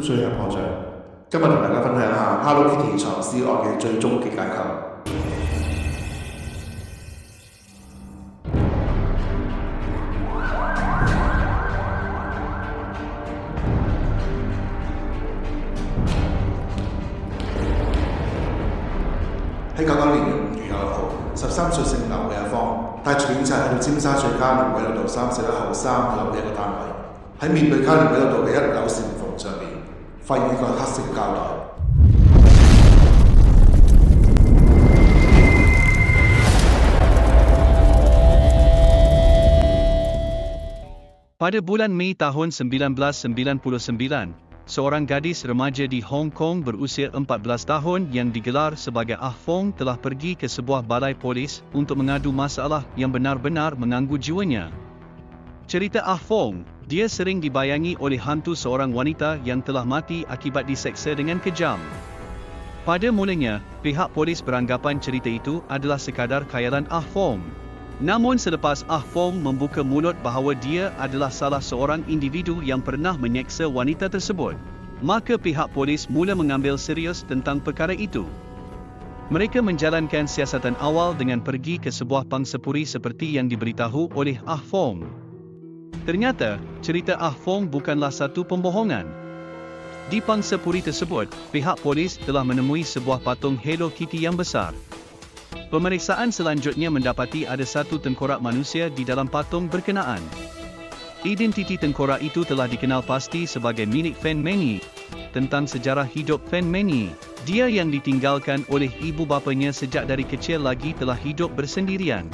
最係破障。今日同大家分享下 Hello Kitty 藏屍案嘅最終極解構。喺99年5月1號，13歲姓劉嘅阿方帶住警察去到尖沙咀加連威老道341號3樓嘅一個單位，喺面對加連威老道嘅1樓簷篷上面，發現一個黑色嘅膠袋。Pada bulan Mei tahun 1999, seorang gadis remaja di Hong Kong berusia 14 tahun yang digelar sebagai Ah Fong telah pergi ke sebuah balai polis untuk mengadu masalah yang benar-benar mengganggu jiwanya. Cerita Ah Fong, dia sering dibayangi oleh hantu seorang wanita yang telah mati akibat diseksa dengan kejam. Pada mulanya, pihak polis beranggapan cerita itu adalah sekadar khayalan Ah Fong. Namun selepas Ah Fong membuka mulut bahawa dia adalah salah seorang individu yang pernah menyeksa wanita tersebut, maka pihak polis mula mengambil serius tentang perkara itu. Mereka menjalankan siasatan awal dengan pergi ke sebuah pangsapuri seperti yang diberitahu oleh Ah Fong. Ternyata, cerita Ah Fong bukanlah satu pembohongan. Di pangsapuri tersebut, pihak polis telah menemui sebuah patung Hello Kitty yang besar. Pemeriksaan selanjutnya mendapati ada satu tengkorak manusia di dalam patung berkenaan. Identiti tengkorak itu telah dikenal pasti sebagai milik Fan Meni. Tentang sejarah hidup Fan Meni, dia yang ditinggalkan oleh ibu bapanya sejak dari kecil lagi telah hidup bersendirian.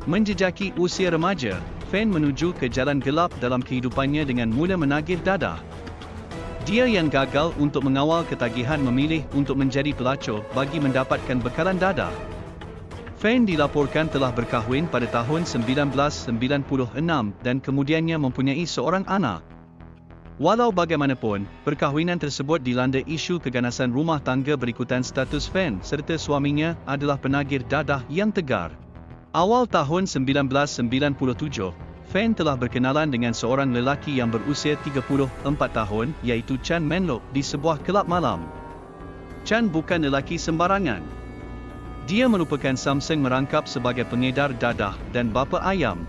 Menjejaki usia remaja, Fan menuju ke jalan gelap dalam kehidupannya dengan mula menagih dadah. Dia yang gagal untuk mengawal ketagihan memilih untuk menjadi pelacur bagi mendapatkan bekalan dadah. Fan dilaporkan telah berkahwin pada tahun 1996 dan kemudiannya mempunyai seorang anak. Walau bagaimanapun, perkahwinan tersebut dilanda isu keganasan rumah tangga berikutan status Fan serta suaminya adalah penagih dadah yang tegar. Awal tahun 1997, Fan telah berkenalan dengan seorang lelaki yang berusia 34 tahun iaitu Chan Menlok di sebuah kelab malam. Chan bukan lelaki sembarangan. Dia merupakan samseng merangkap sebagai pengedar dadah dan bapa ayam.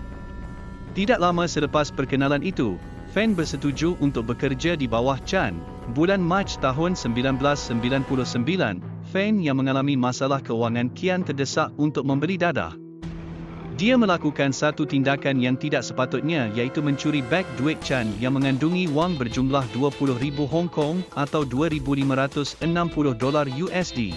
Tidak lama selepas perkenalan itu, Fan bersetuju untuk bekerja di bawah Chan. Bulan Mac tahun 1999, Fan yang mengalami masalah keuangan kian terdesak untuk membeli dadah. Dia melakukan satu tindakan yang tidak sepatutnya iaitu mencuri beg duit Chan yang mengandungi wang berjumlah 20,000 Hong Kong atau $2,560 USD.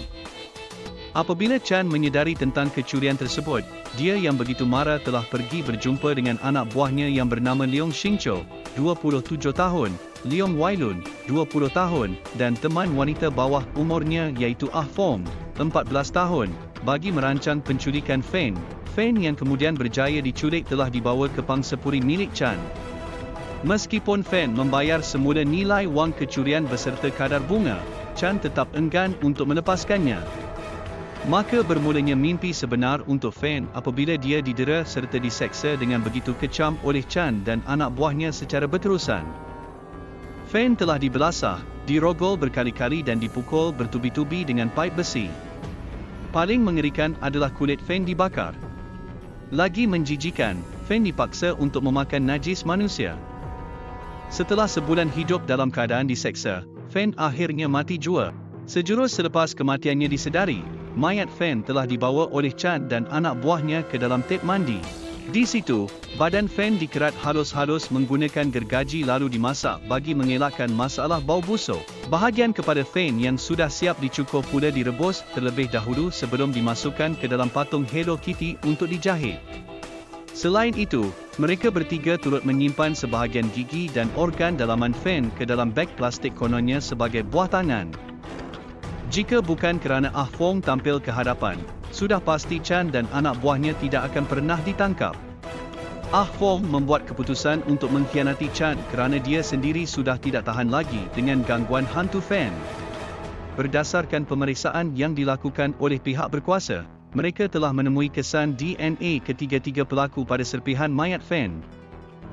Apabila Chan menyedari tentang kecurian tersebut, dia yang begitu marah telah pergi berjumpa dengan anak buahnya yang bernama Leong Shingcho, 27 tahun, Leong Wailun, 20 tahun, dan teman wanita bawah umurnya iaitu Ah Fong, 14 tahun, bagi merancang penculikan Fan. Fan yang kemudian berjaya diculik telah dibawa ke pangsapuri milik Chan. Meskipun Fan membayar semula nilai wang kecurian beserta kadar bunga, Chan tetap enggan untuk melepaskannya. Maka bermulanya mimpi sebenar untuk Fan apabila dia didera serta diseksa dengan begitu kejam oleh Chan dan anak buahnya secara berterusan. Fan telah dibelasah, dirogol berkali-kali dan dipukul bertubi-tubi dengan paip besi. Paling mengerikan adalah kulit Fan dibakar. Lagi menjijikan, Fan dipaksa untuk memakan najis manusia. Setelah sebulan hidup dalam keadaan diseksa, Fan akhirnya mati jua. Sejurus selepas kematiannya disedari, mayat Fan telah dibawa oleh Chan dan anak buahnya ke dalam tep mandi. Di situ, badan Fan dikerat halus-halus menggunakan gergaji lalu dimasak bagi mengelakkan masalah bau busuk. Bahagian kepada Fan yang sudah siap dicukur pula direbus terlebih dahulu sebelum dimasukkan ke dalam patung Hello Kitty untuk dijahit. Selain itu, mereka bertiga turut menyimpan sebahagian gigi dan organ dalaman Fan ke dalam beg plastik kononnya sebagai buah tangan. Jika bukan kerana Ah Fong tampil ke hadapan, sudah pasti Chan dan anak buahnya tidak akan pernah ditangkap. Ah Fong membuat keputusan untuk mengkhianati Chan kerana dia sendiri sudah tidak tahan lagi dengan gangguan hantu Fan. Berdasarkan pemeriksaan yang dilakukan oleh pihak berkuasa, mereka telah menemui kesan DNA ketiga-tiga pelaku pada serpihan mayat Fan.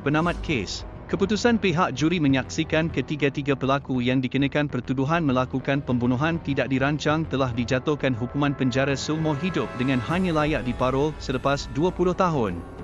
Penamat kes, Keputusan pihak juri menyaksikan ketiga-tiga pelaku yang dikenakan pertuduhan melakukan pembunuhan tidak dirancang telah dijatuhkan hukuman penjara seumur hidup dengan hanya layak diparol selepas 20 tahun.